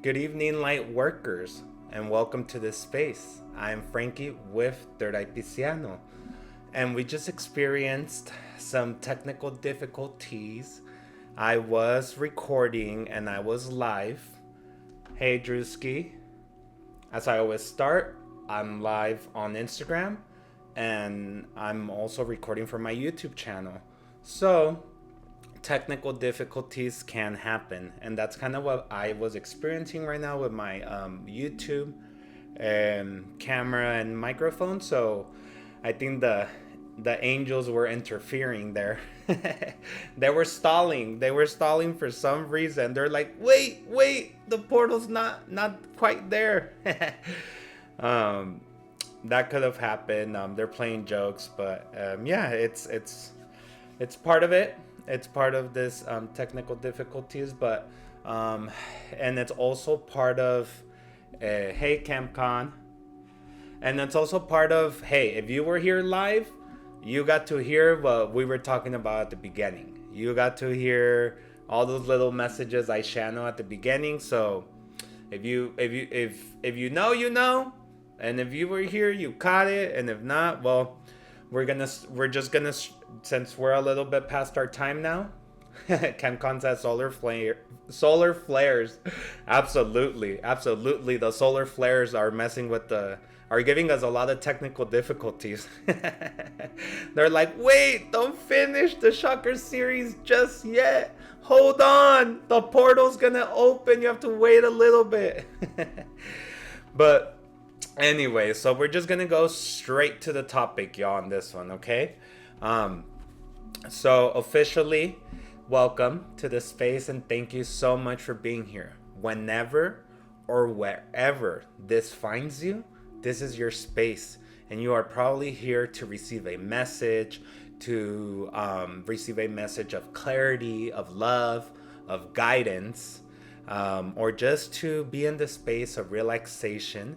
Good evening, light workers, and welcome to this space. I'm Frankie with thirdeyepisciano, and we just experienced some technical difficulties. I was recording and I was live. Hey, Drewski. As I always start, I'm live on Instagram, and I'm also recording for my YouTube channel. So, technical difficulties can happen, and that's kind of what I was experiencing right now with my YouTube camera and microphone. So I think the angels were interfering there. They were stalling for some reason. They're like, wait, the portal's not quite there. That could have happened. They're playing jokes, but yeah, it's part of it. It's part of this technical difficulties, but and it's also part of hey, CampCon, and it's also part of, hey, if you were here live, you got to hear what we were talking about at the beginning. You got to hear all those little messages I channel at the beginning. So if you know, you know, and if you were here, you caught it, and if not, well, we're just gonna, since we're a little bit past our time now. ChemCon says solar flares. Absolutely. The solar flares are are giving us a lot of technical difficulties. They're like, wait, don't finish the Chakra series just yet. Hold on, the portal's gonna open. You have to wait a little bit. But anyway, so we're just gonna go straight to the topic, y'all, on this one, okay? So officially, welcome to the space, and thank you so much for being here. Whenever or wherever this finds you, this is your space, and you are probably here to receive a message, of clarity, of love, of guidance, or just to be in the space of relaxation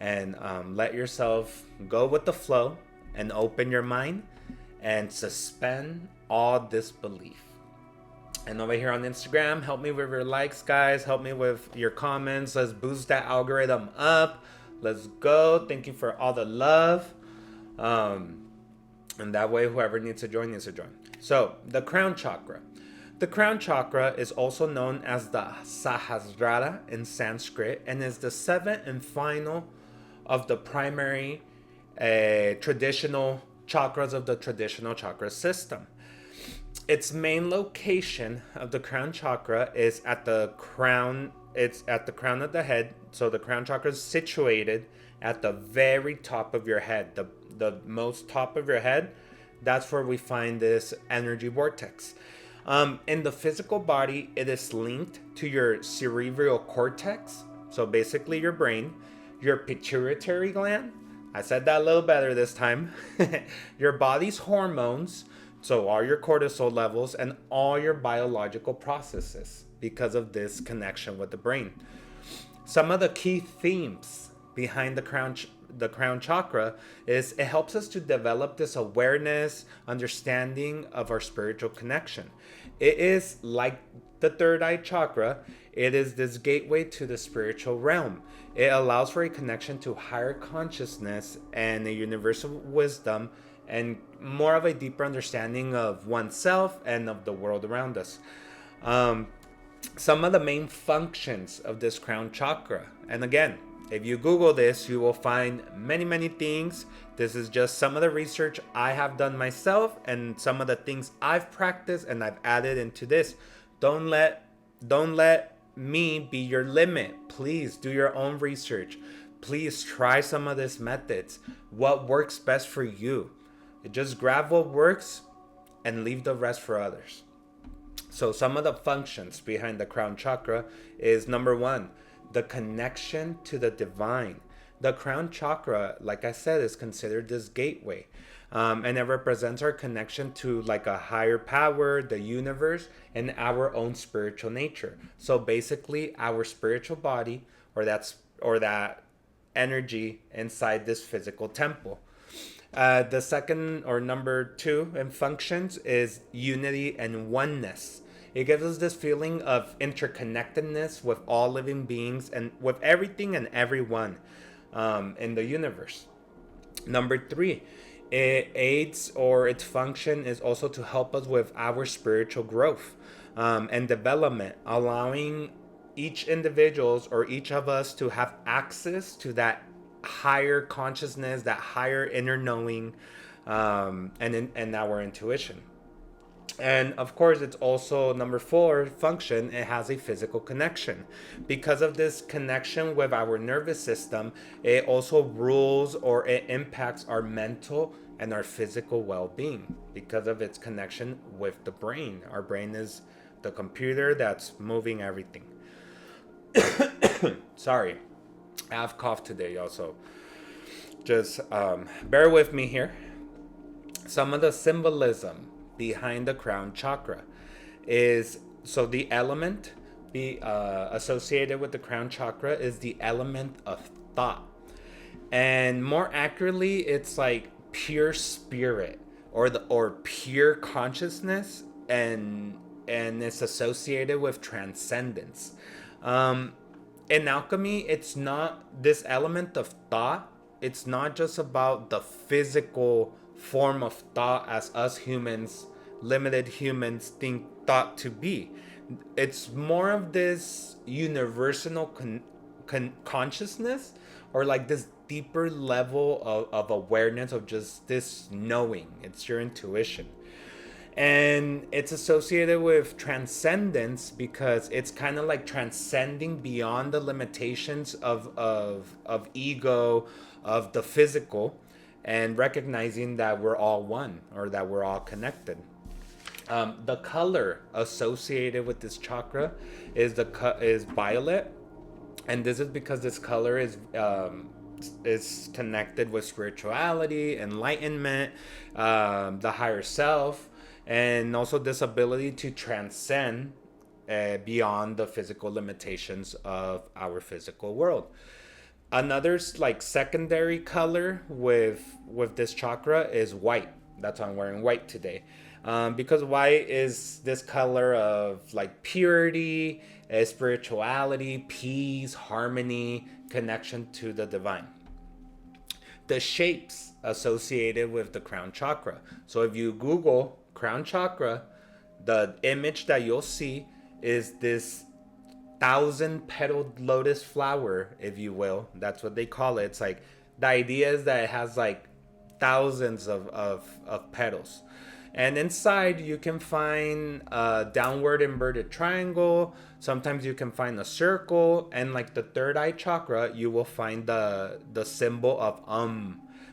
and let yourself go with the flow and open your mind and suspend all disbelief. And over here on Instagram, help me with your likes, guys. Help me with your comments. Let's boost that algorithm up. Let's go. Thank you for all the love. And that way, whoever needs to join, needs to join. So, the Crown Chakra. The Crown Chakra is also known as the Sahasrara in Sanskrit, and is the seventh and final of the primary traditional chakras of the traditional chakra system. Its main location of the crown chakra is at the crown. It's at the crown of the head. So the crown chakra is situated at the very top of your head, the most top of your head. That's where we find this energy vortex. In the physical body, it is linked to your cerebral cortex. So basically your brain, your pituitary gland. I said that a little better this time. Your body's hormones, so all your cortisol levels and all your biological processes, because of this connection with the brain. Some of the key themes behind the crown chakra is it helps us to develop this awareness, understanding of our spiritual connection. It is like the third eye chakra. It is this gateway to the spiritual realm. It allows for a connection to higher consciousness and a universal wisdom, and more of a deeper understanding of oneself and of the world around us. Some of the main functions of this crown chakra, and again, if you Google this, you will find many things. This is just some of the research I have done myself and some of the things I've practiced and I've added into this. Don't let me be your limit. Please do your own research. Please try some of these methods. What works best for you? Just grab what works and leave the rest for others. So some of the functions behind the crown chakra is, number one, the connection to the divine. The crown chakra, like I said, is considered this gateway. And it represents our connection to like a higher power, the universe, and our own spiritual nature. So basically our spiritual body, or that energy inside this physical temple. The second, or number two, in functions is unity and oneness. It gives us this feeling of interconnectedness with all living beings and with everything and everyone in the universe. Number 3, it aids, or its function is also to help us with our spiritual growth and development, allowing each individuals or each of us to have access to that higher consciousness, that higher inner knowing, and our intuition. And of course, it's also number 4 function. It has a physical connection. Because of this connection with our nervous system, it also rules, or it impacts our mental and our physical well-being because of its connection with the brain. Our brain is the computer that's moving everything. Sorry, I have cough today also. Just bear with me here. Some of the symbolism behind the crown chakra is, so the element associated with the crown chakra is the element of thought. And more accurately, it's like pure spirit, or pure consciousness, and it's associated with transcendence. In alchemy, it's not this element of thought. It's not just about the physical form of thought as us humans, limited humans, think thought to be. It's more of this universal consciousness, or like this deeper level of awareness of just this knowing. It's your intuition. And it's associated with transcendence because it's kind of like transcending beyond the limitations of ego, of the physical, and recognizing that we're all one, or that we're all connected. The color associated with this chakra is violet, and this is because this color is connected with spirituality, enlightenment, the higher self, and also this ability to transcend beyond the physical limitations of our physical world. Another like secondary color with this chakra is white. That's why I'm wearing white today, because white is this color of like purity, spirituality, peace, harmony, connection to the divine. The shapes associated with the crown chakra. So if you Google crown chakra, the image that you'll see is this 1,000-petaled lotus flower, if you will. That's what they call it. It's like, the idea is that it has like thousands of petals. And inside you can find a downward inverted triangle. Sometimes you can find a circle. And like the third eye chakra, you will find the symbol of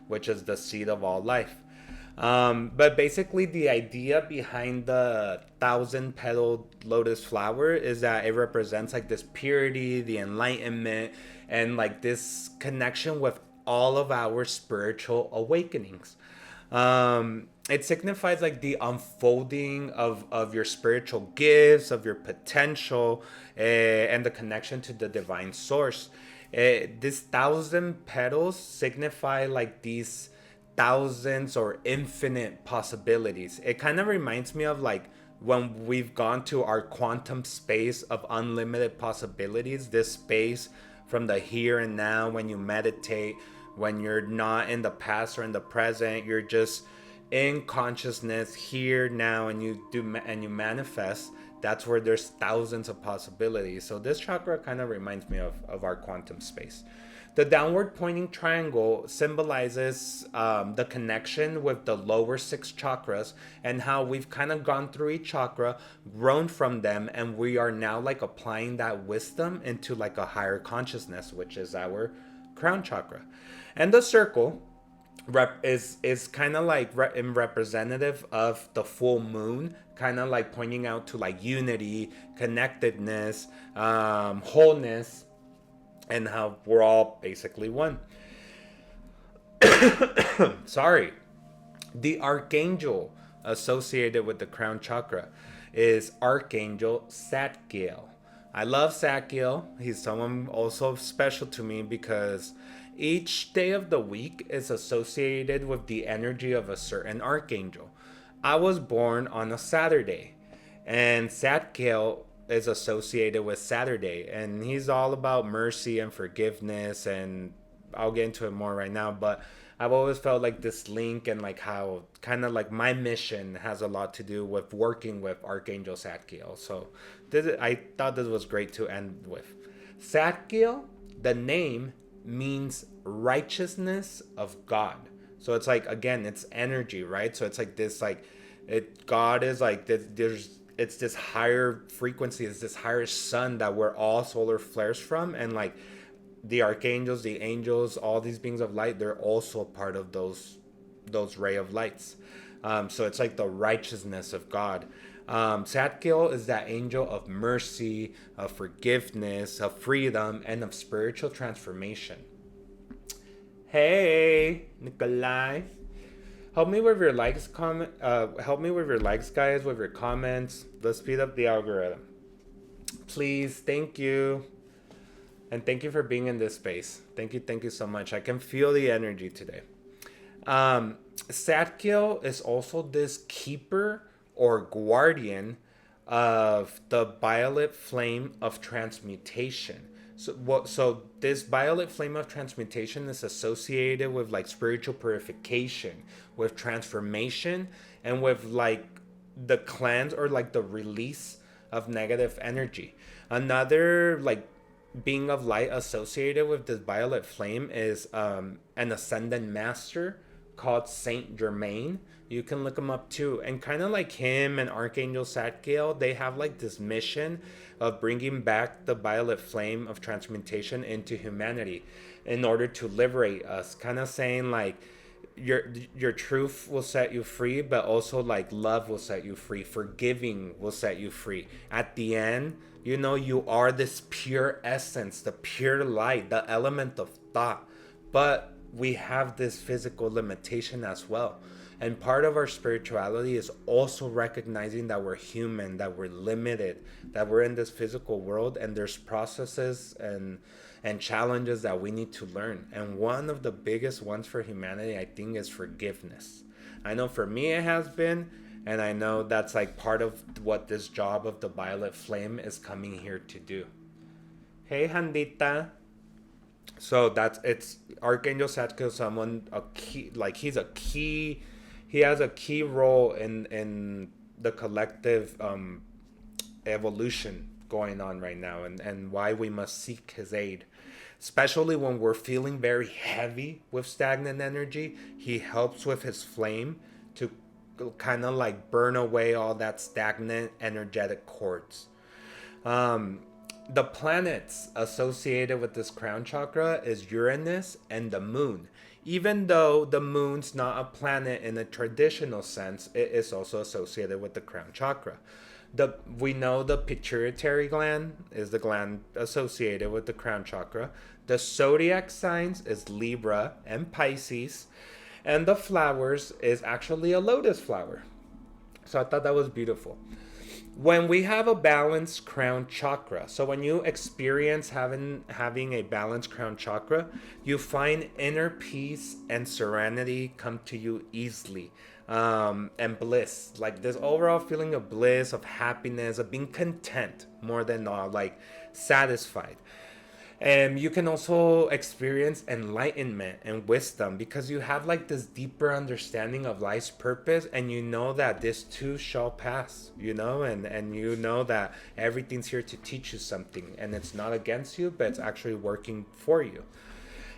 which is the seed of all life. But basically the idea behind the 1,000-petaled lotus flower is that it represents like this purity, the enlightenment, and like this connection with all of our spiritual awakenings. It signifies like the unfolding of your spiritual gifts, of your potential, and the connection to the divine source. This 1,000 petals signify like these thousands or infinite possibilities. It kind of reminds me of like when we've gone to our quantum space of unlimited possibilities, this space from the here and now. When you meditate, when you're not in the past or in the present, you're just in consciousness here now, and you manifest. That's where there's thousands of possibilities. So this chakra kind of reminds me of our quantum space. The downward pointing triangle symbolizes the connection with the lower 6 chakras, and how we've kind of gone through each chakra, grown from them, and we are now like applying that wisdom into like a higher consciousness, which is our crown chakra. And the circle is kind of like representative of the full moon, kind of like pointing out to like unity, connectedness, wholeness, and how we're all basically one. Sorry. The archangel associated with the crown chakra is Archangel Zadkiel. I love Zadkiel. He's someone also special to me because each day of the week is associated with the energy of a certain archangel. I was born on a Saturday, And Zadkiel is associated with Saturday, and he's all about mercy and forgiveness, and I'll get into it more right now, but I've always felt like this link and like how kind of like my mission has a lot to do with working with Archangel Zadkiel. So I thought this was great to end with. Zadkiel, the name means righteousness of God. So it's like, again, it's energy, right? So it's like this, like God is like it's this higher frequency, it's this higher sun that we're all solar flares from, and like the archangels, the angels, all these beings of light, they're also part of those ray of lights. So it's like the righteousness of God. Zadkiel is that angel of mercy, of forgiveness, of freedom, and of spiritual transformation. Hey, Nikolai. Help me with your likes, help me with your likes, guys, with your comments. Let's speed up the algorithm. Please, thank you. And thank you for being in this space. Thank you so much. I can feel the energy today. Zadkiel is also this keeper or guardian of the violet flame of transmutation. So this violet flame of transmutation is associated with like spiritual purification, with transformation, and with like the cleanse or like the release of negative energy. Another like being of light associated with this violet flame is an ascendant master called Saint Germain. You can look him up too. And kind of like him and Archangel Zadkiel, they have like this mission of bringing back the violet flame of transmutation into humanity in order to liberate us. Kind of saying like your truth will set you free, but also like love will set you free. Forgiving will set you free. At the end, you know, you are this pure essence, the pure light, the element of thought. But we have this physical limitation as well. And part of our spirituality is also recognizing that we're human, that we're limited, that we're in this physical world, and there's processes and challenges that we need to learn. And one of the biggest ones for humanity, I think, is forgiveness. I know for me it has been, and I know that's like part of what this job of the violet flame is coming here to do. Hey, Handita. So it's Archangel Zadkiel, someone a key, like he has a key role in the collective evolution going on right now, and why we must seek his aid, especially when we're feeling very heavy with stagnant energy. He helps with his flame to kind of like burn away all that stagnant energetic cords. The planets associated with this crown chakra is Uranus and the moon. Even though the moon's not a planet in a traditional sense, it is also associated with the crown chakra. We know the pituitary gland is the gland associated with the crown chakra. The zodiac signs is Libra and Pisces. And the flowers is actually a lotus flower. So I thought that was beautiful. When we have a balanced crown chakra, so when you experience having a balanced crown chakra, you find inner peace and serenity come to you easily, and bliss, like this overall feeling of bliss, of happiness, of being content more than all, like satisfied. And you can also experience enlightenment and wisdom because you have like this deeper understanding of life's purpose, and you know that this too shall pass, you know, and you know that everything's here to teach you something, and it's not against you, but it's actually working for you.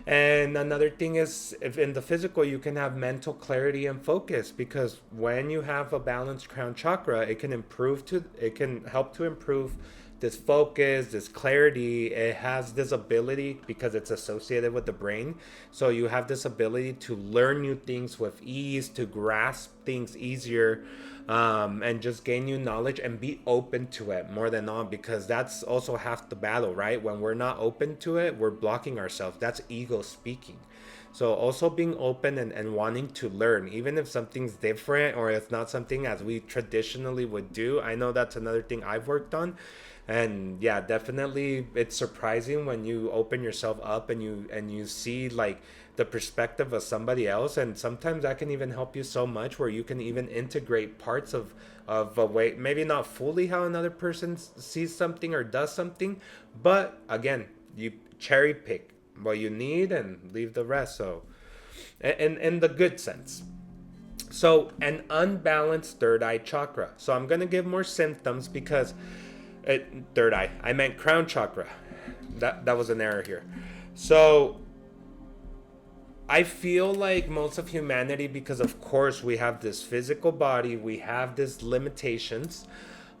And another thing is, if in the physical, you can have mental clarity and focus, because when you have a balanced crown chakra, it can help to improve this focus, this clarity. It has this ability, because it's associated with the brain, so you have this ability to learn new things with ease, to grasp things easier, and just gain new knowledge and be open to it more than all, because that's also half the battle, right? When we're not open to it, we're blocking ourselves. That's ego speaking. So also being open and wanting to learn, even if something's different or it's not something as we traditionally would do. I know that's another thing I've worked on. And yeah, definitely it's surprising when you open yourself up and you see like the perspective of somebody else, and sometimes that can even help you so much where you can even integrate parts of a way, maybe not fully how another person sees something or does something, but again, you cherry pick what you need and leave the rest. So in the good sense. So, an unbalanced third eye chakra. So, I'm going to give more symptoms because third eye, I meant crown chakra. That was an error here. So, I feel like most of humanity, because of course we have this physical body, we have these limitations.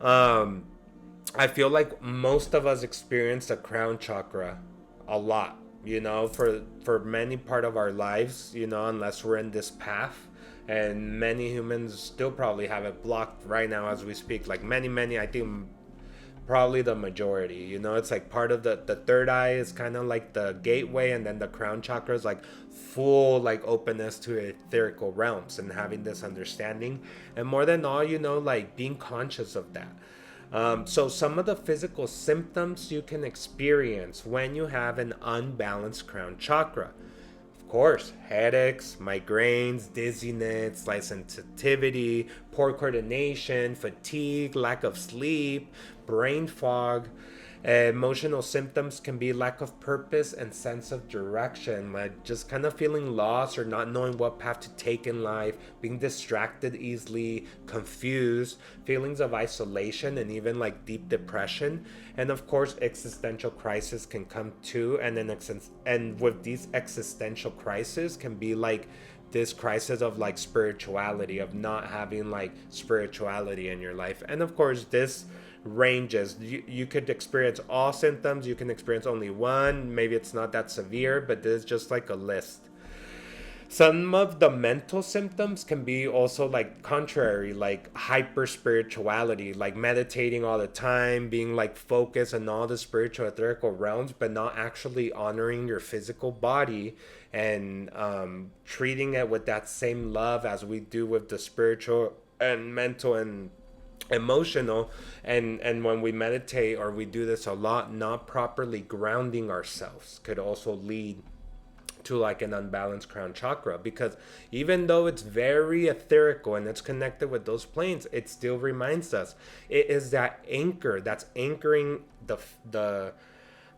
I feel like most of us experience the crown chakra a lot, for many part of our lives, unless we're in this path. And many humans still probably have it blocked right now as we speak. Like many, I think probably the majority. It's like part of the third eye is kind of like the gateway, and then the crown chakra is like full like openness to etherical realms and having this understanding. And more than all, like being conscious of that. So some of the physical symptoms you can experience when you have an unbalanced crown chakra. Of course, headaches, migraines, dizziness, light sensitivity, poor coordination, fatigue, lack of sleep, brain fog. Emotional symptoms can be lack of purpose and sense of direction, like just kind of feeling lost or not knowing what path to take in life, being distracted easily, confused, feelings of isolation, and even like deep depression. And of course, existential crisis can come too. And with these existential crises can be like this crisis of like spirituality, of not having like spirituality in your life. And of course, this ranges. You could experience all symptoms, you can experience only one, maybe it's not that severe, but this is just like a list. Some of the mental symptoms can be also like contrary, like hyper spirituality, like meditating all the time, being like focused on all the spiritual etherical realms, but not actually honoring your physical body and treating it with that same love as we do with the spiritual and mental and emotional. And when we meditate, or we do this a lot, not properly grounding ourselves could also lead to like an unbalanced crown chakra, because even though it's very etherical and it's connected with those planes, it still reminds us it is that anchor that's anchoring the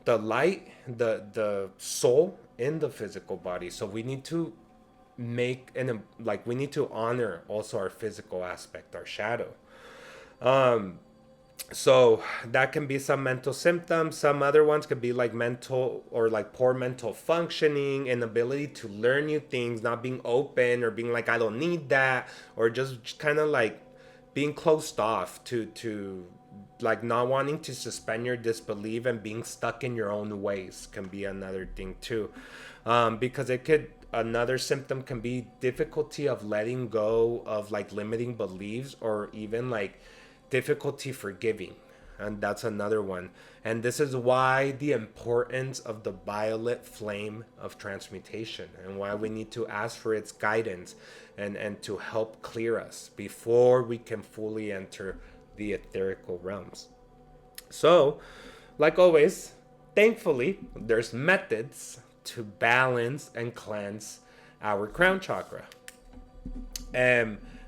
light, the soul in the physical body. So we need to we need to honor also our physical aspect, our shadow. So that can be some mental symptoms. Some other ones could be like mental or like poor mental functioning, inability to learn new things, not being open, or being like, I don't need that, or just kind of like being closed off to like not wanting to suspend your disbelief and being stuck in your own ways can be another thing too. Because another symptom can be difficulty of letting go of like limiting beliefs, or even like difficulty forgiving, and that's another one. And this is why the importance of the violet flame of transmutation, and why we need to ask for its guidance and to help clear us before we can fully enter the etherical realms. So, like always, thankfully there's methods to balance and cleanse our crown chakra.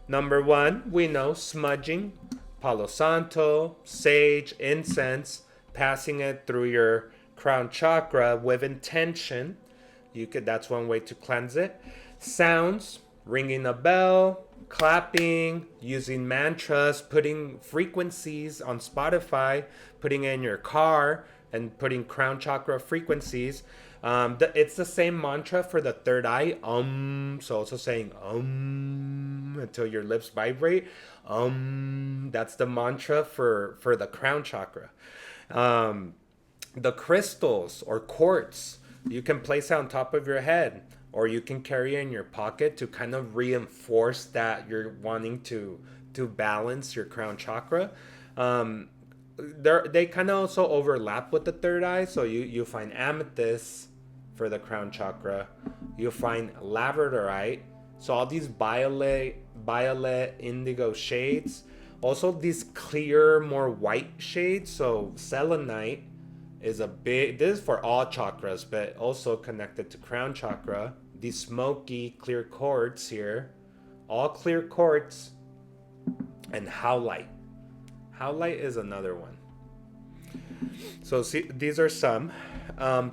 Number one, we know smudging, Palo Santo, sage, incense, passing it through your crown chakra with intention. That's one way to cleanse it. Sounds, ringing a bell, clapping, using mantras, putting frequencies on Spotify, putting it in your car, and putting crown chakra frequencies. It's the same mantra for the third eye. So also saying until your lips vibrate. That's the mantra for the crown chakra. The crystals or quartz you can place it on top of your head, or you can carry it in your pocket to kind of reinforce that you're wanting to balance your crown chakra. They kind of also overlap with the third eye. So you find amethyst for the crown chakra. You find labradorite. So all these violet, indigo shades. Also, these clear, more white shades. So selenite is this is for all chakras, but also connected to crown chakra. These smoky, clear quartz here, all clear quartz, and howlite. Howlite is another one. So see, these are some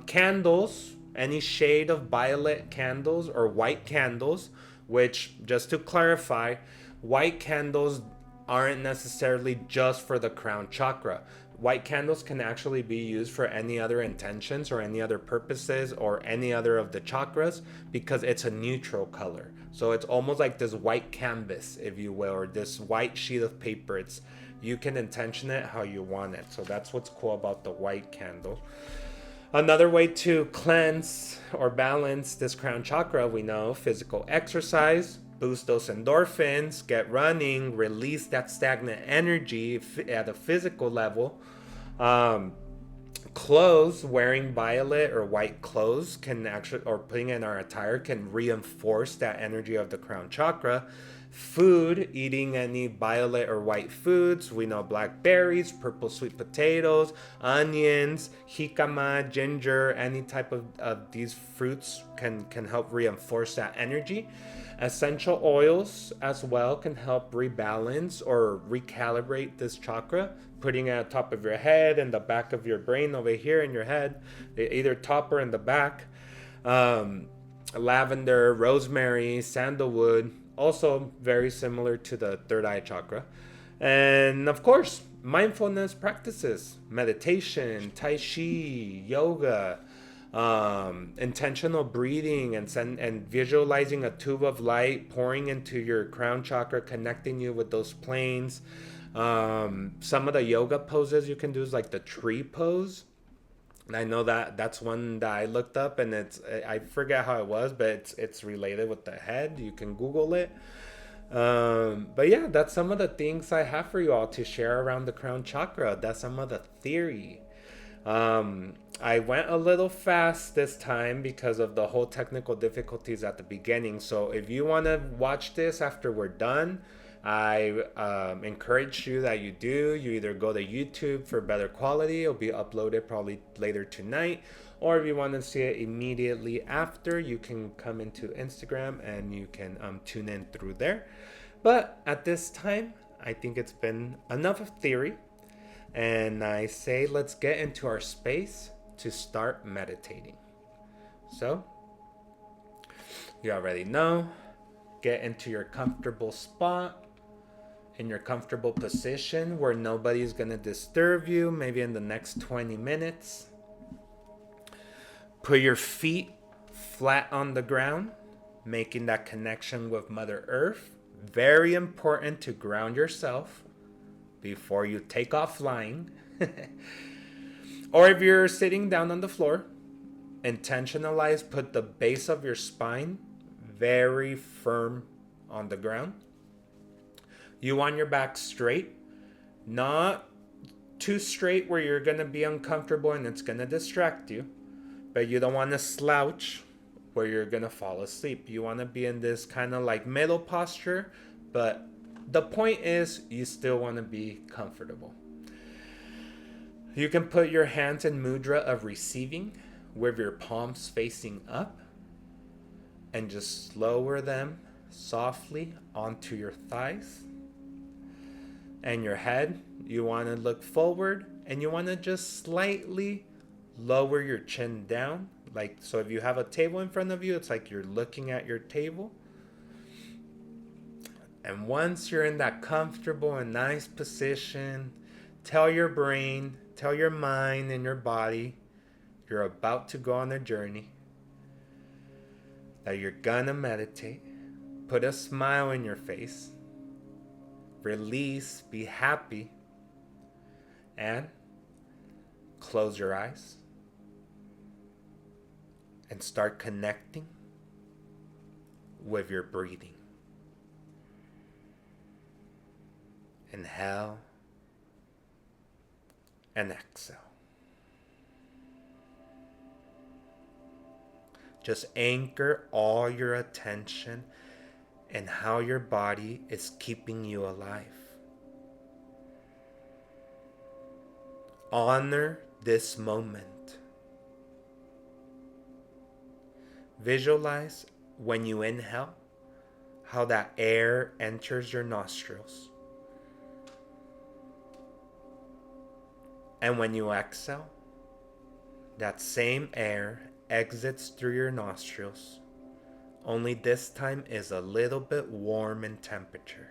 candles. Any shade of violet candles or white candles, which, just to clarify, white candles aren't necessarily just for the crown chakra. White candles can actually be used for any other intentions or any other purposes or any other of the chakras, because it's a neutral color. So it's almost like this white canvas, if you will, or this white sheet of paper. You can intention it how you want it. So that's what's cool about the white candle. Another way to cleanse or balance this crown chakra, we know, physical exercise, boost those endorphins, get running, release that stagnant energy at a physical level. Clothes, wearing violet or white clothes can actually, or putting in our attire, can reinforce that energy of the crown chakra. Food, eating any violet or white foods. We know blackberries, purple sweet potatoes, onions, jicama, ginger, any type of these fruits can help reinforce that energy. Essential oils as well can help rebalance or recalibrate this chakra. Putting it at the top of your head and the back of your brain over here in your head, either top or in the back. Lavender, rosemary, sandalwood, also very similar to the third eye chakra. And of course, mindfulness practices, meditation, tai chi, yoga, intentional breathing, and visualizing a tube of light pouring into your crown chakra, connecting you with those planes. Some of the yoga poses you can do is like the tree pose. And I know that's one that I looked up, and I forget how it was, but it's related with the head. You can Google it. But yeah, that's some of the things I have for you all to share around the crown chakra. That's some of the theory. I went a little fast this time because of the whole technical difficulties at the beginning. So if you want to watch this after we're done, I encourage you that you do. You either go to YouTube for better quality. It'll be uploaded probably later tonight. Or if you want to see it immediately after, you can come into Instagram and you can tune in through there. But at this time, I think it's been enough of theory. And I say let's get into our space to start meditating. So, you already know, get into your comfortable spot, in your comfortable position where nobody's going to disturb you, maybe in the next 20 minutes. Put your feet flat on the ground, making that connection with Mother Earth. Very important to ground yourself before you take off flying. Or if you're sitting down on the floor, intentionalize, put the base of your spine very firm on the ground. You want your back straight, not too straight where you're going to be uncomfortable and it's going to distract you. But you don't want to slouch where you're going to fall asleep. You want to be in this kind of like middle posture, but the point is you still want to be comfortable. You can put your hands in mudra of receiving with your palms facing up and just lower them softly onto your thighs. And your head, you want to look forward and you want to just slightly lower your chin down. Like, so if you have a table in front of you, it's like you're looking at your table. And once you're in that comfortable and nice position, tell your brain, tell your mind and your body you're about to go on a journey, that you're gonna meditate. Put a smile in your face. Release, be happy, and close your eyes and start connecting with your breathing. Inhale and exhale. Just anchor all your attention and how your body is keeping you alive. Honor this moment. Visualize when you inhale how that air enters your nostrils. And when you exhale, that same air exits through your nostrils, only this time is a little bit warm in temperature.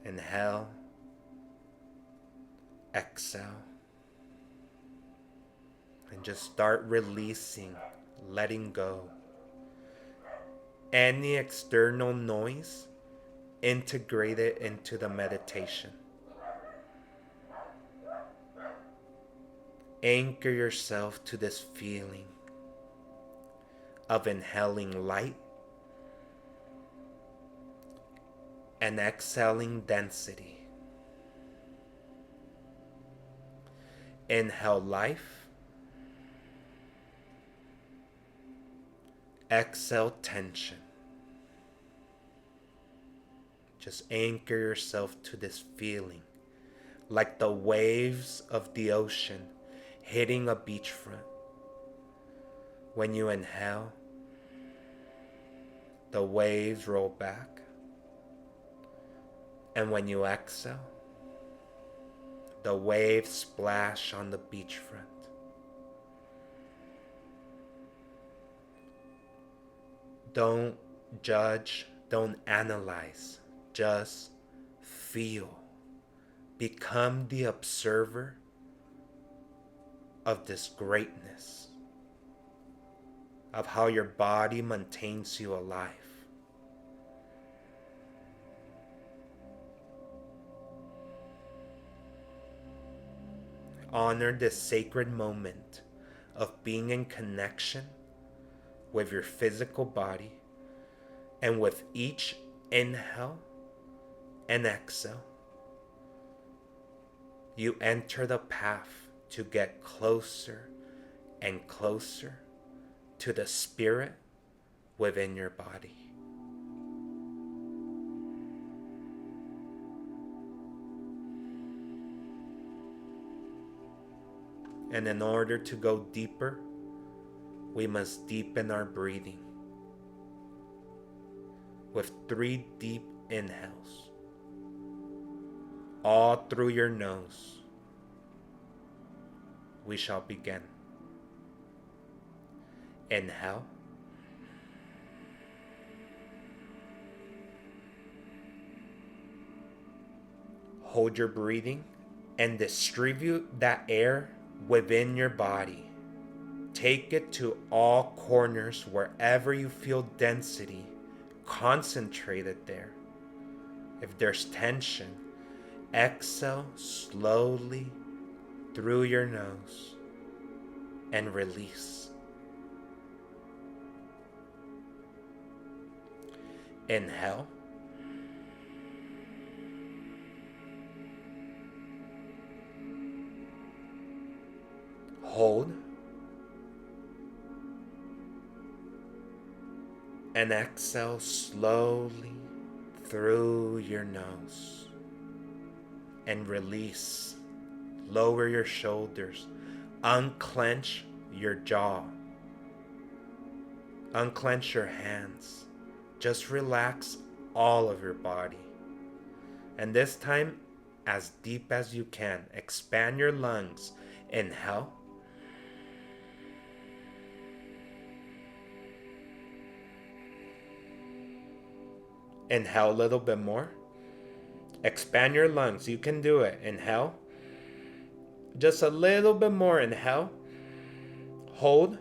Inhale, exhale, and just start releasing, letting go. Any external noise, integrate it into the meditation. Anchor yourself to this feeling of inhaling light and exhaling density. Inhale life, exhale tension. Just anchor yourself to this feeling, like the waves of the ocean hitting a beachfront. When you inhale, the waves roll back. And when you exhale, the waves splash on the beachfront. Don't judge, don't analyze, just feel. Become the observer of this greatness, of how your body maintains you alive. Honor this sacred moment of being in connection with your physical body, and with each inhale and exhale, you enter the path to get closer and closer to the spirit within your body. And in order to go deeper, we must deepen our breathing with 3 deep inhales, all through your nose. We shall begin. Inhale. Hold your breathing and distribute that air within your body. Take it to all corners wherever you feel density. Concentrate it there. If there's tension, exhale slowly through your nose and release. Inhale. Hold. And exhale slowly through your nose. And release. Lower your shoulders. Unclench your jaw. Unclench your hands. Just relax all of your body. And this time, as deep as you can, expand your lungs. Inhale. Inhale a little bit more. Expand your lungs. You can do it. Inhale. Just a little bit more. Inhale. Hold.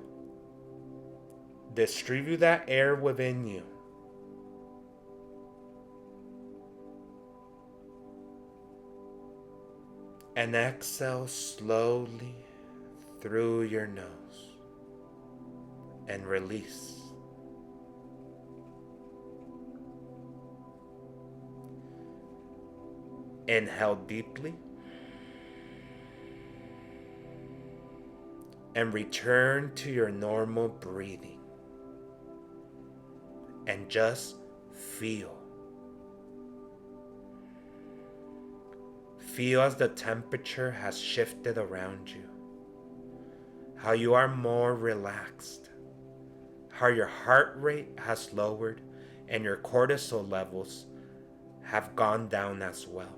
Distribute that air within you. And exhale slowly through your nose. And release. Inhale deeply. And return to your normal breathing. And just feel. Feel as the temperature has shifted around you. How you are more relaxed. How your heart rate has lowered and your cortisol levels have gone down as well.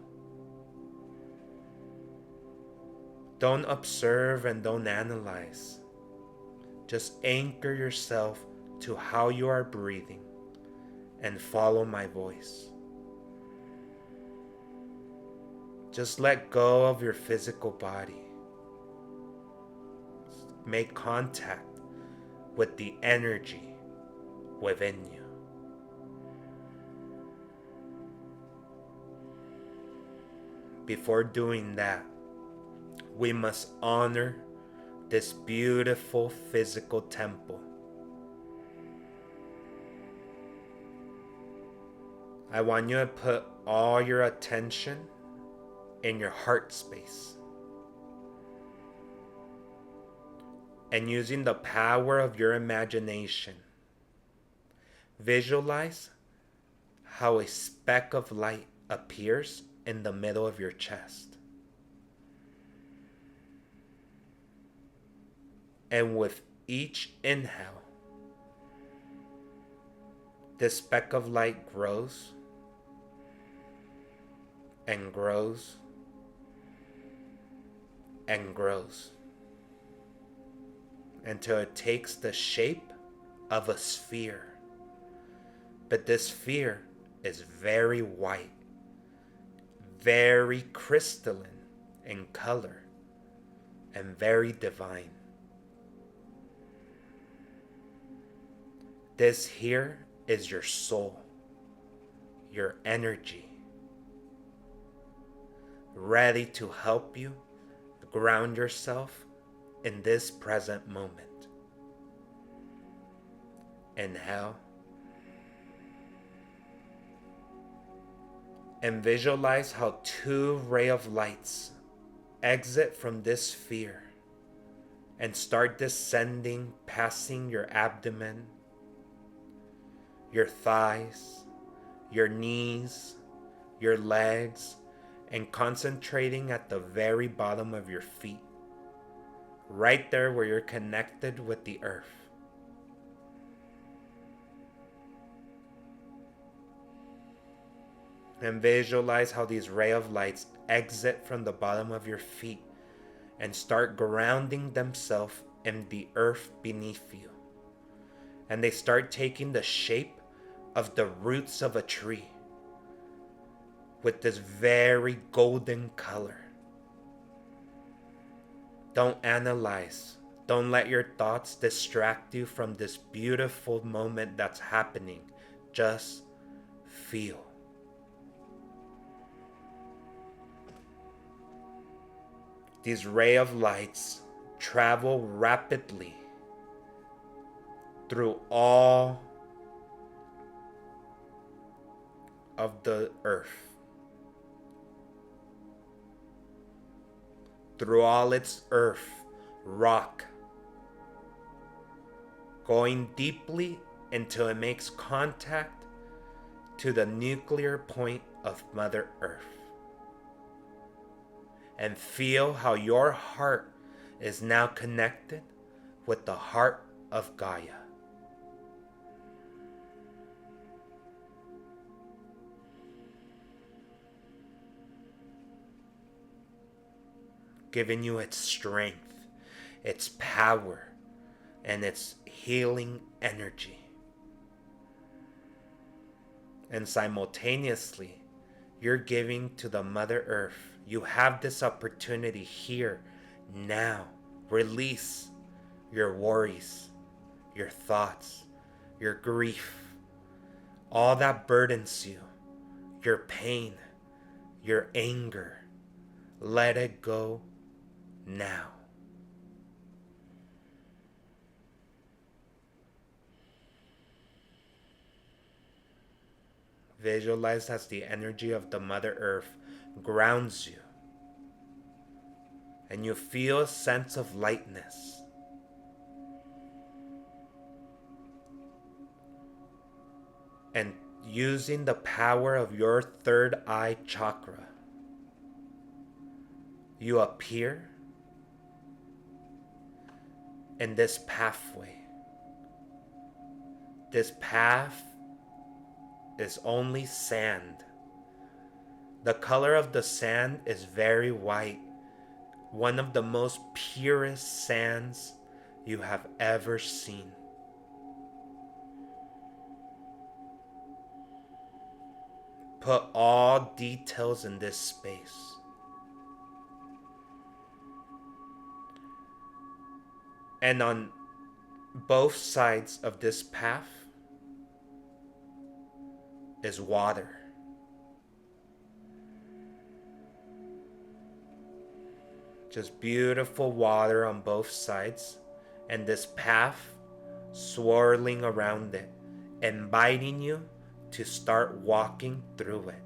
Don't observe and don't analyze. Just anchor yourself to how you are breathing and follow my voice. Just let go of your physical body. Make contact with the energy within you. Before doing that, we must honor this beautiful physical temple. I want you to put all your attention in your heart space. And using the power of your imagination, visualize how a speck of light appears in the middle of your chest. And with each inhale, this speck of light grows and grows and grows until it takes the shape of a sphere. But this sphere is very white, very crystalline in color, and very divine. This here is your soul, your energy, ready to help you ground yourself in this present moment. Inhale. And visualize how two rays of lights exit from this sphere and start descending, passing your abdomen, your thighs, your knees, your legs, and concentrating at the very bottom of your feet, right there where you're connected with the earth. And visualize how these rays of lights exit from the bottom of your feet and start grounding themselves in the earth beneath you. And they start taking the shape of the roots of a tree with this very golden color. Don't analyze. Don't let your thoughts distract you from this beautiful moment that's happening. Just feel. These rays of lights travel rapidly through all of the earth, through all its earth, rock, going deeply until it makes contact to the nuclear point of Mother Earth. And feel how your heart is now connected with the heart of Gaia. Giving you its strength, its power, and its healing energy. And simultaneously, you're giving to the Mother Earth. You have this opportunity here, now. Release your worries, your thoughts, your grief, all that burdens you, your pain, your anger. Let it go now. Visualize as the energy of the Mother Earth grounds you, and you feel a sense of lightness. And using the power of your third eye chakra, you appear in this pathway. This path is only sand. The color of the sand is very white, one of the most purest sands you have ever seen. Put all details in this space. And on both sides of this path is water. Just beautiful water on both sides, and this path swirling around it, inviting you to start walking through it.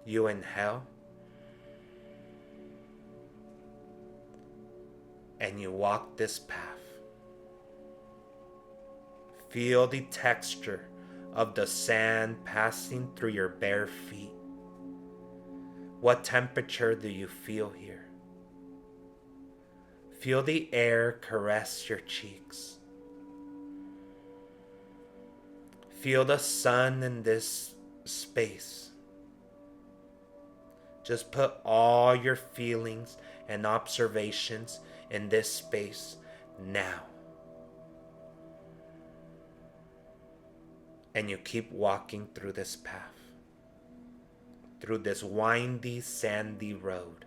You inhale, and you walk this path. Feel the texture of the sand passing through your bare feet. What temperature do you feel here? Feel the air caress your cheeks. Feel the sun in this space. Just put all your feelings and observations in this space now. And you keep walking through this path, through this windy, sandy road,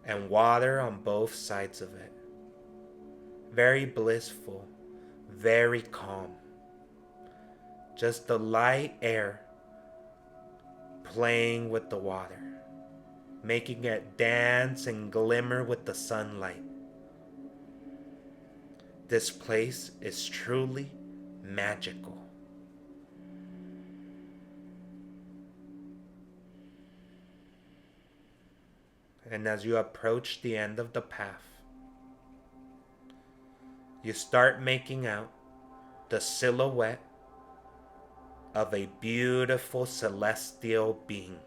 and water on both sides of it. Very blissful, very calm. Just the light air playing with the water, making it dance and glimmer with the sunlight. This place is truly magical. And as you approach the end of the path, you start making out the silhouette of a beautiful celestial being.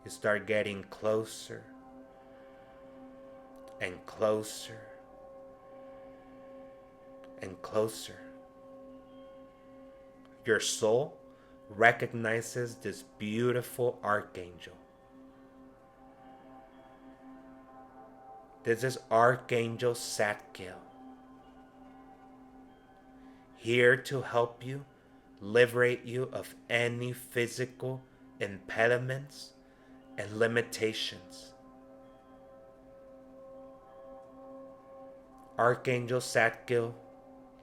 You start getting closer and closer and closer. Your soul recognizes this beautiful archangel. This is Archangel Zadkiel, here to help you, liberate you of any physical impediments and limitations. Archangel Zadkiel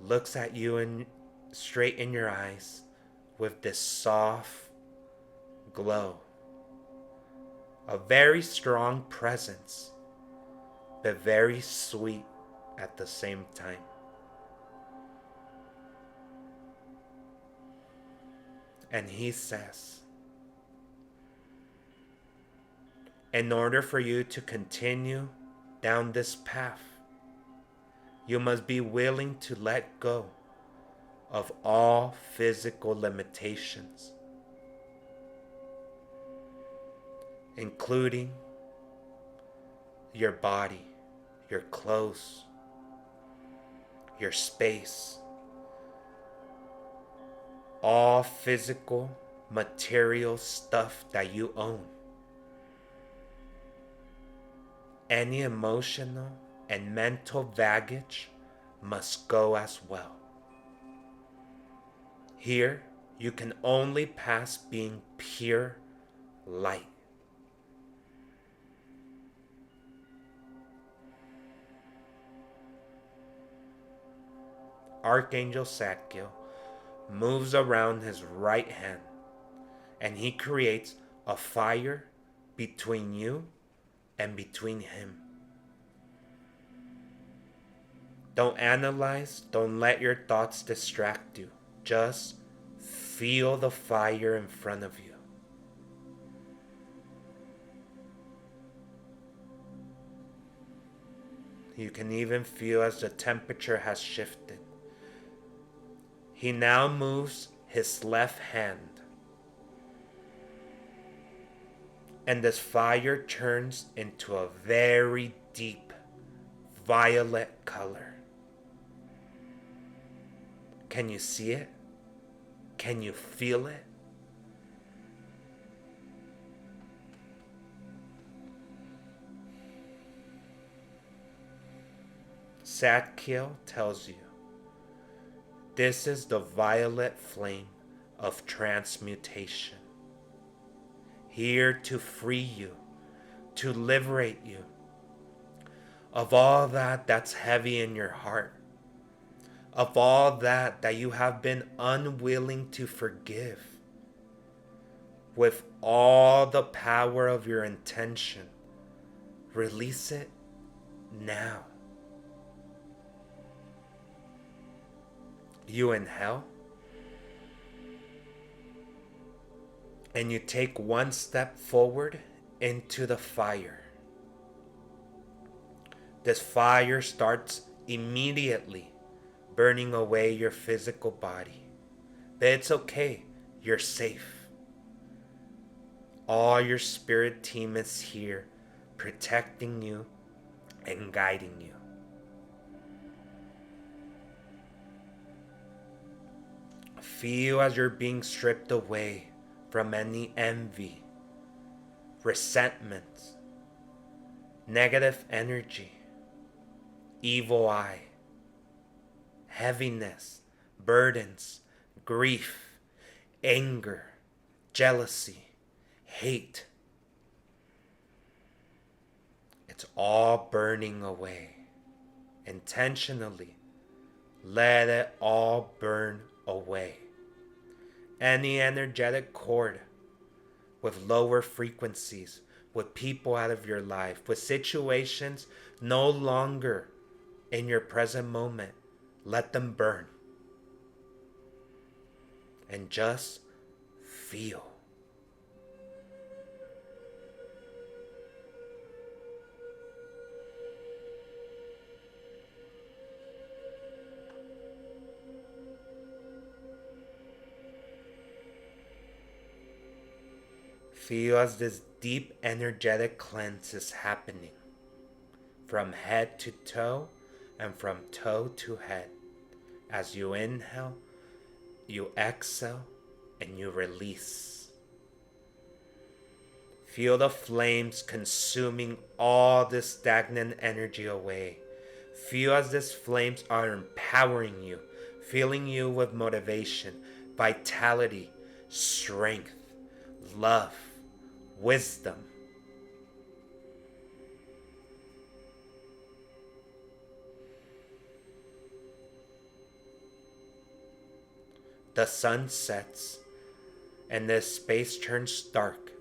looks at you straight in your eyes with this soft glow, a very strong presence, but very sweet at the same time. And he says, in order for you to continue down this path, you must be willing to let go of all physical limitations, including your body, your clothes, your space, all physical, material stuff that you own. Any emotional and mental baggage must go as well. Here, you can only pass being pure light. Archangel Zadkiel moves around his right hand, and he creates a fire between you and between him. Don't analyze, don't let your thoughts distract you. Just feel the fire in front of you. You can even feel as the temperature has shifted. He now moves his left hand, and this fire turns into a very deep violet color. Can you see it? Can you feel it? Zadkiel tells you, this is the violet flame of transmutation, here to free you, to liberate you of all that's heavy in your heart, of all that you have been unwilling to forgive. With all the power of your intention, release it now. You inhale, and you take one step forward into the fire. This fire starts immediately burning away your physical body. But it's okay, you're safe. All your spirit team is here, protecting you and guiding you. Feel as you're being stripped away from any envy, resentment, negative energy, evil eye, heaviness, burdens, grief, anger, jealousy, hate. It's all burning away. Intentionally, let it all burn away. Any energetic cord with lower frequencies, with people out of your life, with situations no longer in your present moment, let them burn. And just feel. Feel as this deep energetic cleanse is happening from head to toe and from toe to head. As you inhale, you exhale, and you release. Feel the flames consuming all this stagnant energy away. Feel as these flames are empowering you, filling you with motivation, vitality, strength, love, wisdom. The sun sets and this space turns dark,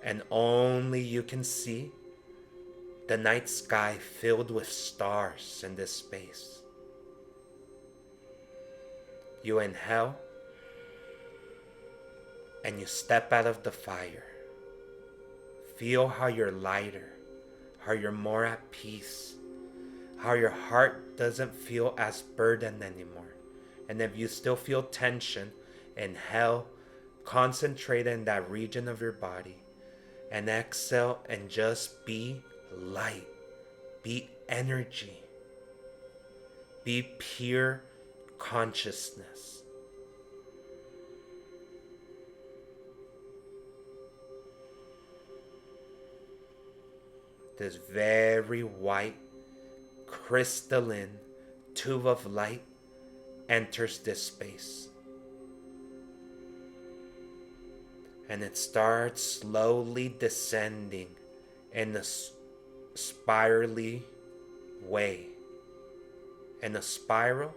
and only you can see the night sky filled with stars in this space. You inhale and you step out of the fire. Feel how you're lighter, how you're more at peace, how your heart doesn't feel as burdened anymore. And if you still feel tension, inhale, concentrate in that region of your body, and exhale and just be light, be energy, be pure consciousness. This very white, crystalline tube of light enters this space. And it starts slowly descending in a spirally way. In a spiral.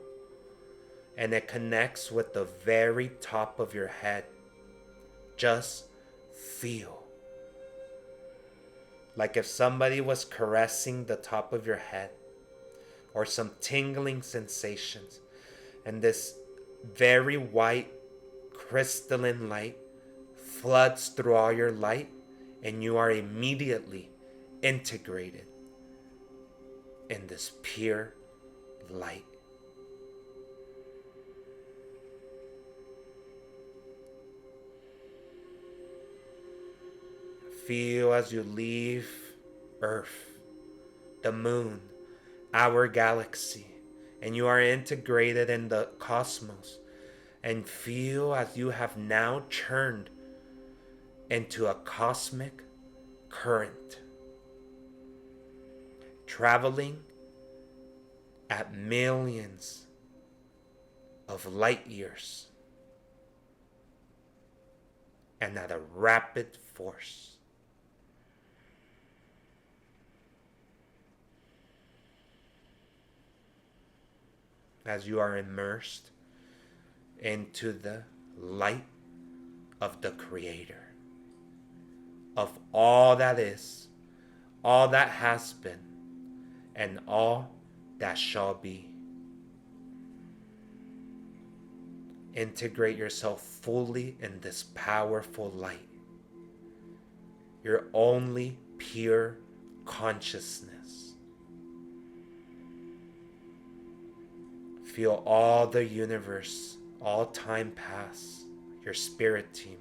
And it connects with the very top of your head. Just feel. Like if somebody was caressing the top of your head. Or some tingling sensations. And this very white crystalline light floods through all your light, and you are immediately integrated. in this pure light. Feel as you leave Earth, the moon, our galaxy, and you are integrated in the cosmos, and feel as you have now turned into a cosmic current, traveling at millions of light years and at a rapid force. As you are immersed into the light of the Creator, of all that is, all that has been, and all that shall be. Integrate yourself fully in this powerful light, your only pure consciousness. Feel all the universe, all time pass, your spirit team.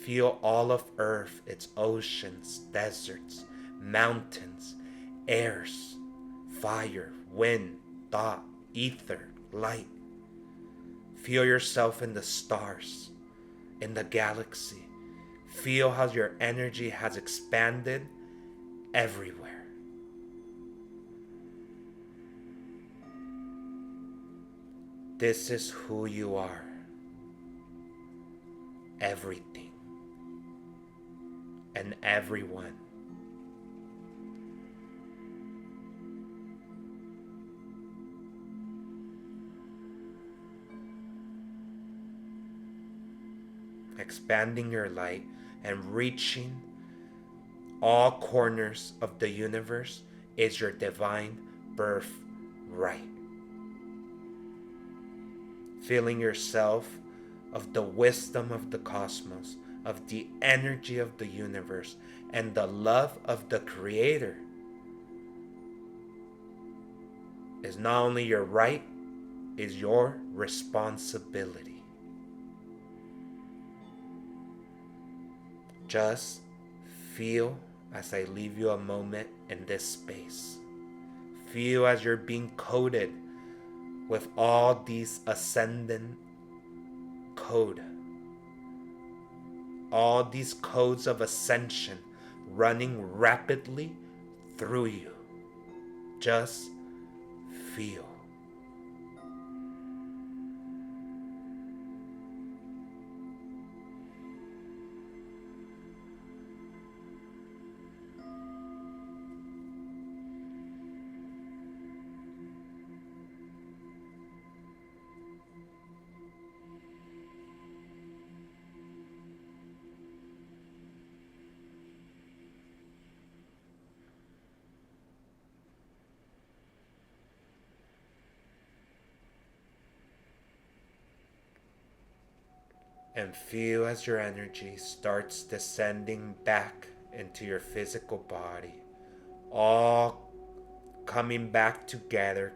Feel all of Earth, its oceans, deserts, mountains, airs, fire, wind, thought, ether, light. Feel yourself in the stars, in the galaxy. Feel how your energy has expanded everywhere. This is who you are. Everything and everyone. Expanding your light and reaching all corners of the universe is your divine birthright. Feeling yourself of the wisdom of the cosmos, of the energy of the universe, and the love of the Creator is not only your right, is your responsibility. Just feel as I leave you a moment in this space. Feel as you're being coded with all these ascendant code. All these codes of ascension running rapidly through you. Just feel. And feel as your energy starts descending back into your physical body, all coming back together,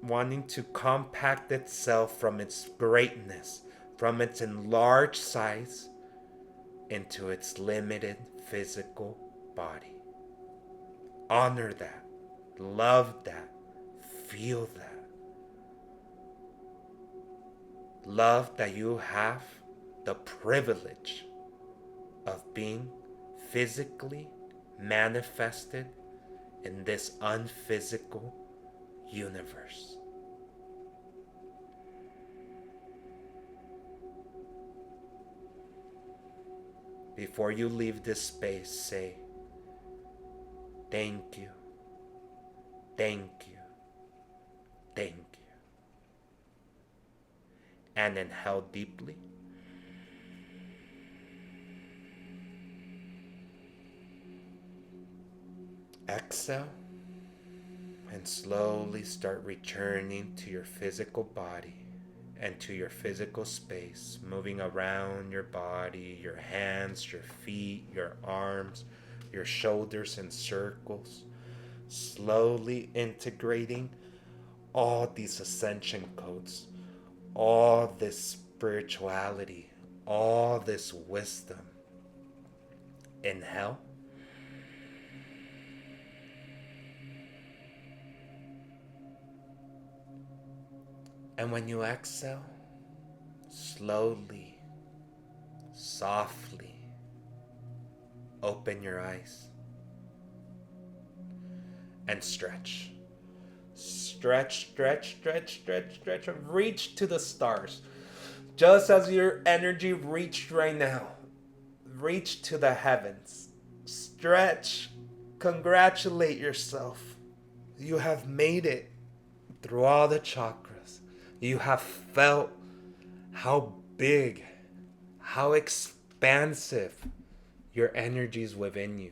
wanting to compact itself from its greatness, from its enlarged size, into its limited physical body. Honor that, love that, feel that. Love that you have the privilege of being physically manifested in this unphysical universe. Before you leave this space, say, thank you, thank you, thank you. And inhale deeply. Exhale. And slowly start returning to your physical body and to your physical space, moving around your body, your hands, your feet, your arms, your shoulders in circles, slowly integrating all these ascension codes, all this spirituality, all this wisdom. Inhale. And when you exhale, slowly, softly, open your eyes and stretch. Stretch, stretch, stretch, stretch, stretch, and reach to the stars. Just as your energy reached right now, reach to the heavens. Stretch, congratulate yourself. You have made it through all the chakras. You have felt how big, how expansive your energies within you,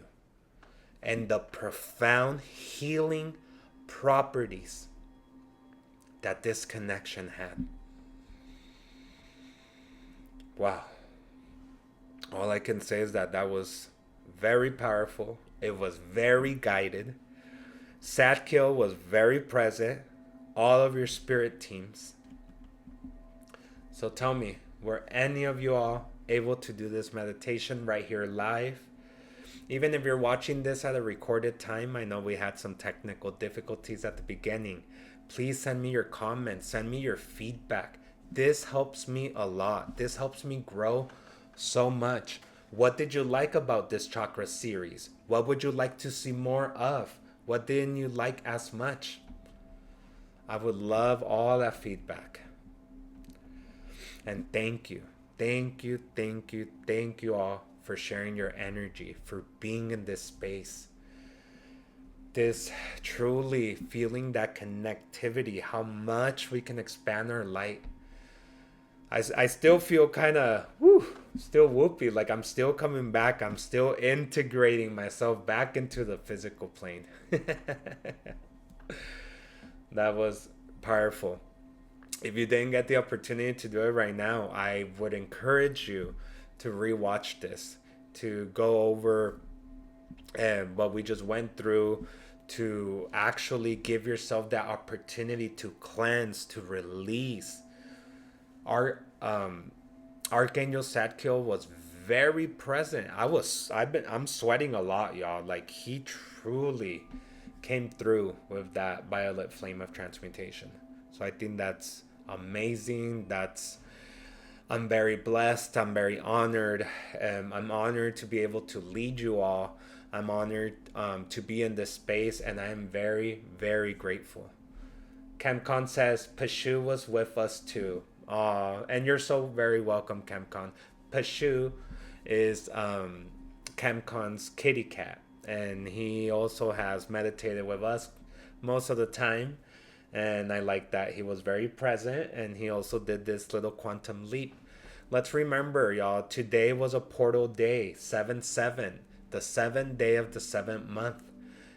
and the profound healing properties that this connection had. Wow. All I can say is that was very powerful. It was very guided. Zadkiel was very present. All of your spirit teams. So tell me, were any of you all able to do this meditation right here live? Even if you're watching this at a recorded time, I know we had some technical difficulties at the beginning. Please send me your comments, send me your feedback. This helps me a lot. This helps me grow so much. What did you like about this chakra series? What would you like to see more of? What didn't you like as much? I would love all that feedback. And thank you all for sharing your energy, for being in this space. This truly feeling that connectivity, how much we can expand our light. I still feel kind of still whoopy, like I'm still coming back. I'm still integrating myself back into the physical plane. That was powerful. If you didn't get the opportunity to do it right now, I would encourage you to rewatch this, to go over what we just went through, to actually give yourself that opportunity to cleanse, to release. Our Archangel Zadkiel was very present. I'm sweating a lot, y'all. Like, he truly came through with that violet flame of transmutation. So I think that's amazing. I'm very blessed. I'm very honored. I'm honored to be able to lead you all. I'm honored to be in this space, and I am very, very grateful. Kemcon says Pashu was with us too. And you're so very welcome, Kemcon. Pashu is Kemcon's kitty cat, and he also has meditated with us most of the time. And I like that he was very present, and he also did this little quantum leap. Let's remember, y'all, today was a portal day, 7/7, the 7th day of the 7th month.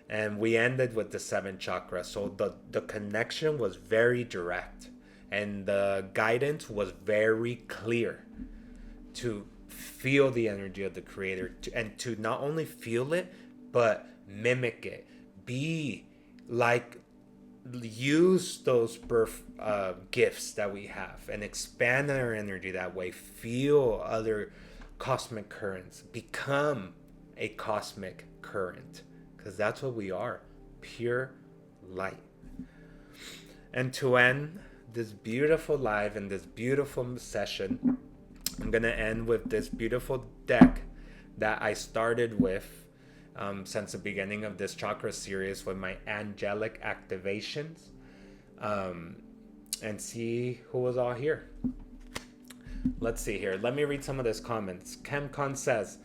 And we ended with the 7th chakra. So the connection was very direct, and the guidance was very clear to feel the energy of the creator, and to not only feel it, but mimic it. Be like, use those birth gifts that we have and expand our energy that way. Feel other cosmic currents. Become a cosmic current, because that's what we are, pure light. And to end this beautiful live and this beautiful session, I'm gonna end with this beautiful deck that I started with since the beginning of this chakra series, with my angelic activations, and see who was all here. Let's see here. Let me read some of these comments. Kemcon says,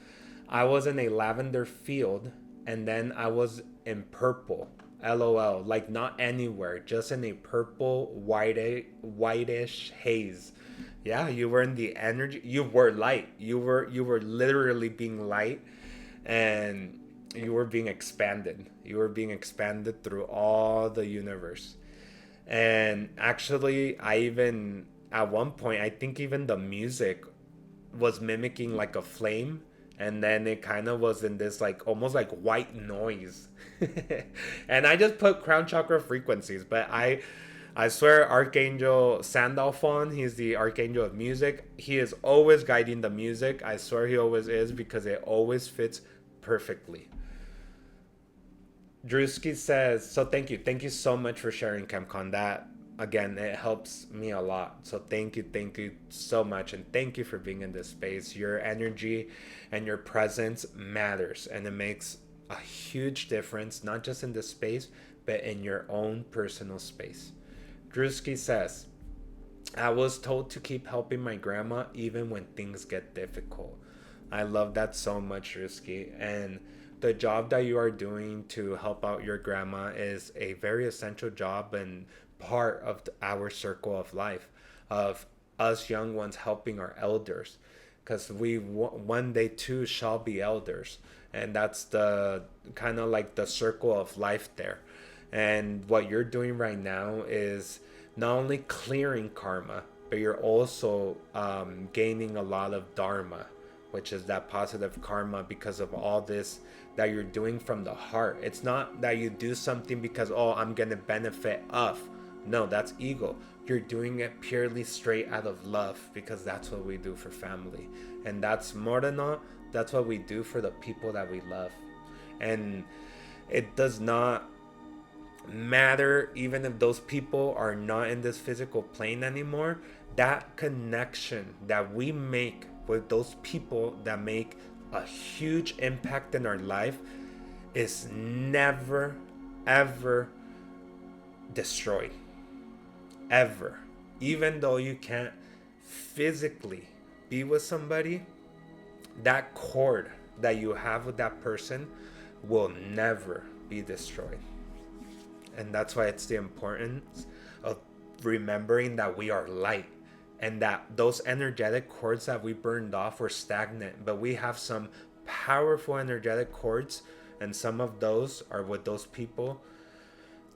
I was in a lavender field, and then I was in purple. LOL. Like, not anywhere, just in a purple, whitish haze. Yeah, you were in the energy. You were light. You were literally being light, and you were being expanded. You were being expanded through all the universe. And actually, I even, at one point, I think even the music was mimicking like a flame, and then it kind of was in this like almost like white noise. And I just put crown chakra frequencies, but I swear Archangel Sandalphon, he's the archangel of music. He is always guiding the music. I swear he always is, because it always fits perfectly. Drewski says, so thank you. Thank you so much for sharing, ChemCon. That, again, it helps me a lot. So thank you so much. And thank you for being in this space. Your energy and your presence matters. And it makes a huge difference, not just in this space, but in your own personal space. Drewski says, I was told to keep helping my grandma even when things get difficult. I love that so much, Drewski. And the job that you are doing to help out your grandma is a very essential job and part of our circle of life, of us young ones helping our elders, because we one day too shall be elders. And that's the kind of like the circle of life there. And what you're doing right now is not only clearing karma, but you're also gaining a lot of dharma, which is that positive karma because of all this that you're doing from the heart. It's not that you do something because, oh, I'm going to benefit of. No, that's ego. You're doing it purely straight out of love, because that's what we do for family. And that's more than all, that's what we do for the people that we love. And it does not matter even if those people are not in this physical plane anymore. That connection that we make with those people that make a huge impact in our life is never ever destroyed, ever. Even though you can't physically be with somebody, that cord that you have with that person will never be destroyed. And that's why it's the importance of remembering that we are light, and that those energetic cords that we burned off were stagnant, but we have some powerful energetic cords, and some of those are with those people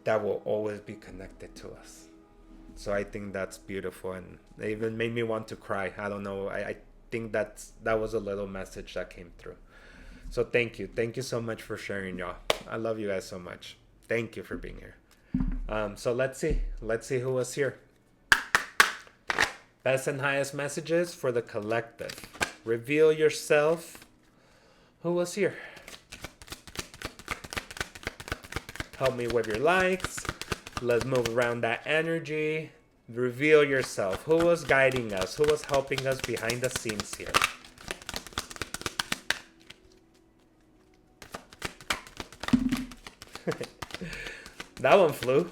that will always be connected to us. So I think that's beautiful, and it even made me want to cry. I don't know. I think that was a little message that came through. So thank you so much for sharing, y'all. I love you guys so much. Thank you for being here. So let's see who was here. Best and highest messages for the collective. Reveal yourself. Who was here? Help me with your likes. Let's move around that energy. Reveal yourself. Who was guiding us? Who was helping us behind the scenes here? That one flew.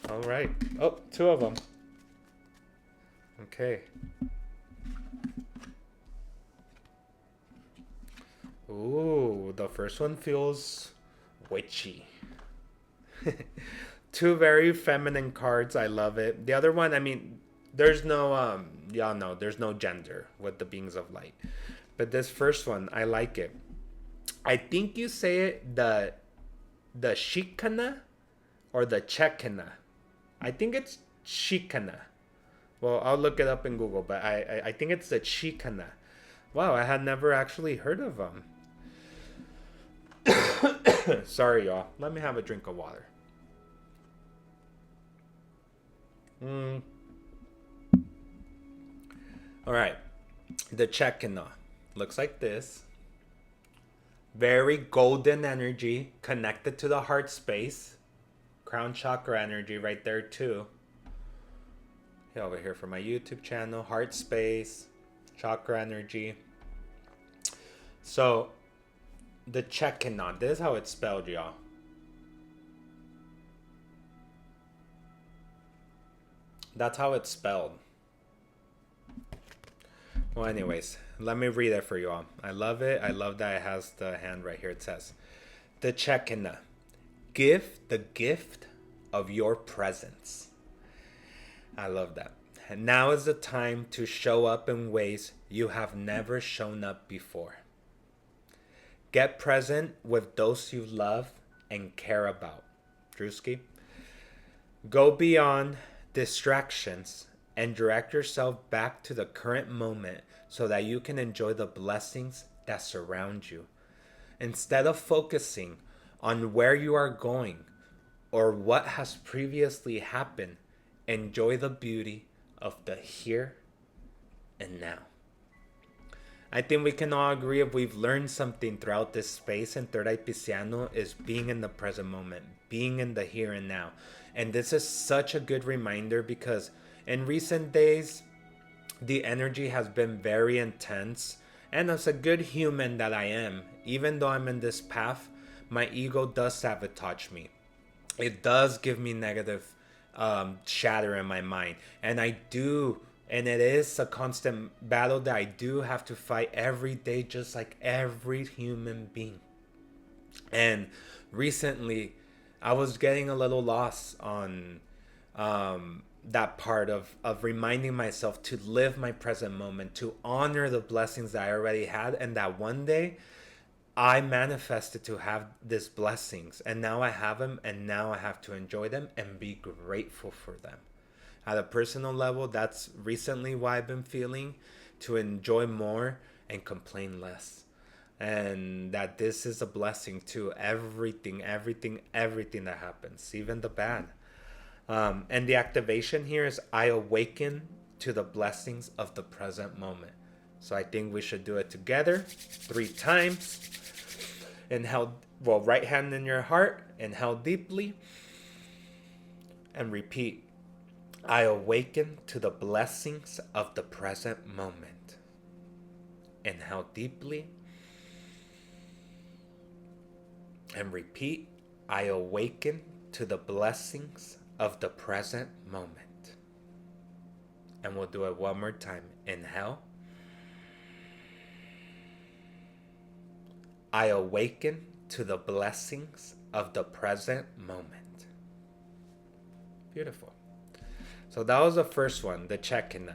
All right. Oh, two of them. Okay. Ooh, the first one feels witchy. Two very feminine cards. I love it. The other one, I mean, there's no y'all know there's no gender with the beings of light. But this first one, I like it. I think you say it the shikana or the chekana. I think it's shikana. Well, I'll look it up in Google, but I think it's the chikana. Wow, I had never actually heard of them. Sorry, y'all. Let me have a drink of water. All right. The chekana looks like this. Very golden energy connected to the heart space. Crown chakra energy right there too. Over here for my YouTube channel, heart space, chakra energy. So the chekana, this is how it's spelled, y'all. That's how it's spelled. Well, anyways, let me read it for you all. I love it. I love that it has the hand right here. It says, the chekana, give the gift of your presence. I love that. And now is the time to show up in ways you have never shown up before. Get present with those you love and care about. Drewski. Go beyond distractions and direct yourself back to the current moment so that you can enjoy the blessings that surround you. Instead of focusing on where you are going or what has previously happened, enjoy the beauty of the here and now. I think we can all agree, if we've learned something throughout this space in Third Eye Pisciano, is being in the present moment, being in the here and now. And this is such a good reminder, because in recent days, the energy has been very intense. And as a good human that I am, even though I'm in this path, my ego does sabotage me. It does give me negative chatter in my mind. And and it is a constant battle that I do have to fight every day, just like every human being. And recently, I was getting a little lost on that part of reminding myself to live my present moment, to honor the blessings that I already had, and that one day I manifested to have these blessings, and now I have them, and now I have to enjoy them and be grateful for them. At a personal level, that's recently why I've been feeling, to enjoy more and complain less. And that this is a blessing too. Everything that happens, even the bad. And the activation here is, I awaken to the blessings of the present moment. So I think we should do it together 3 times. Inhale, right hand in your heart, inhale deeply, and repeat. I awaken to the blessings of the present moment. Inhale deeply, and repeat. I awaken to the blessings of the present moment. And we'll do it one more time. Inhale. I awaken to the blessings of the present moment. Beautiful. So that was the first one, the check-in.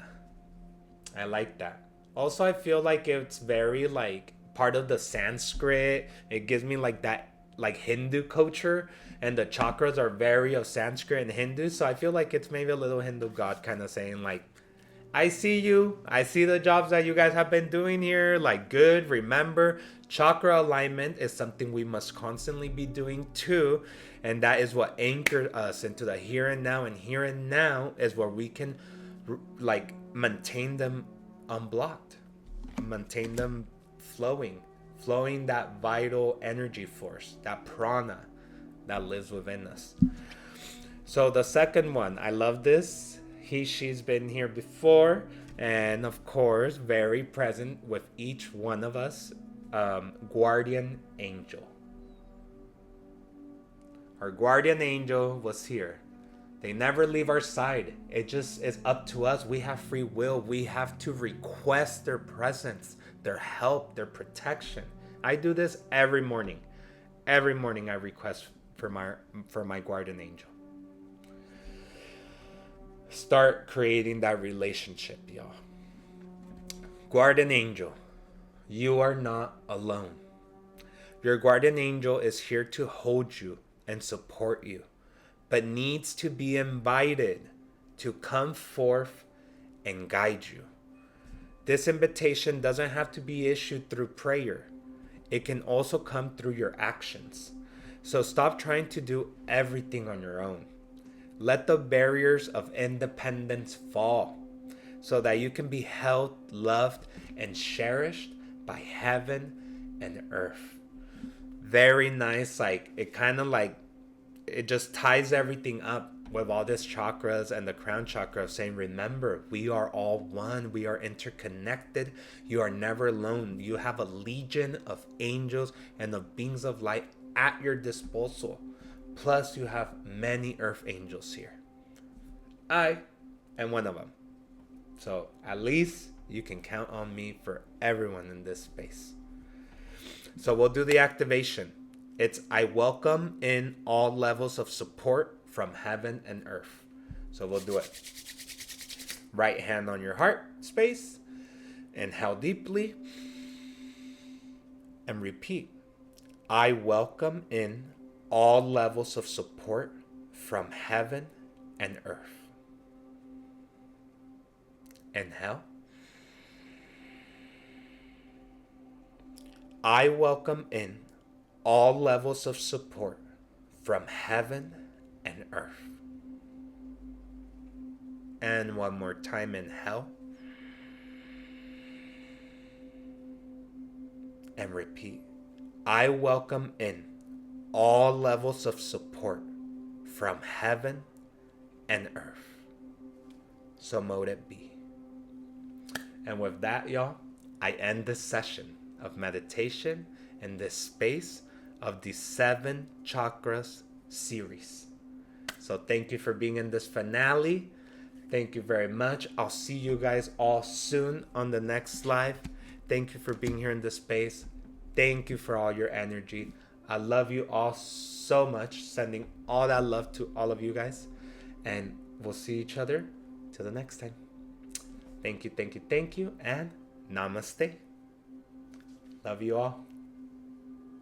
I like that. Also, I feel like it's very like part of the Sanskrit. It gives me like that like Hindu culture, and the chakras are very of Sanskrit and Hindu. So I feel like it's maybe a little Hindu god kind of saying like, I see you. I see the jobs that you guys have been doing here. Like, good. Remember, chakra alignment is something we must constantly be doing too. And that is what anchored us into the here and now. And here and now is where we can like maintain them unblocked. Maintain them flowing that vital energy force, that prana that lives within us. So the second one, I love this. She's been here before, and of course, very present with each one of us. Guardian angel. Our guardian angel was here. They never leave our side. It just is up to us. We have free will. We have to request their presence, their help, their protection. I do this every morning. Every morning I request for my guardian angel. Start creating that relationship, y'all. Guardian angel, you are not alone. Your guardian angel is here to hold you and support you, but needs to be invited to come forth and guide you. This invitation doesn't have to be issued through prayer. It can also come through your actions. So stop trying to do everything on your own. Let the barriers of independence fall so that you can be held, loved, and cherished by heaven and earth. Very nice. Like, it kind of like, it just ties everything up with all these chakras and the crown chakra of saying, remember, we are all one. We are interconnected. You are never alone. You have a legion of angels and of beings of light at your disposal. Plus, you have many earth angels here. I am one of them. So at least you can count on me for everyone in this space. So we'll do the activation. It's, I welcome in all levels of support from heaven and earth. So we'll do it. Right hand on your heart space. Inhale deeply. And repeat. I welcome in all levels of support from heaven and earth. Inhale. I welcome in all levels of support from heaven and earth. And one more time, inhale. And repeat. I welcome in all levels of support from heaven and earth. So mote it be. And with that, y'all, I end this session of meditation in this space of the 7 chakras series. So thank you for being in this finale. Thank you very much. I'll see you guys all soon on the next live. Thank you for being here in this space. Thank you for all your energy. I love you all so much. Sending all that love to all of you guys. And we'll see each other till the next time. Thank you, thank you, thank you. And namaste. Love you all.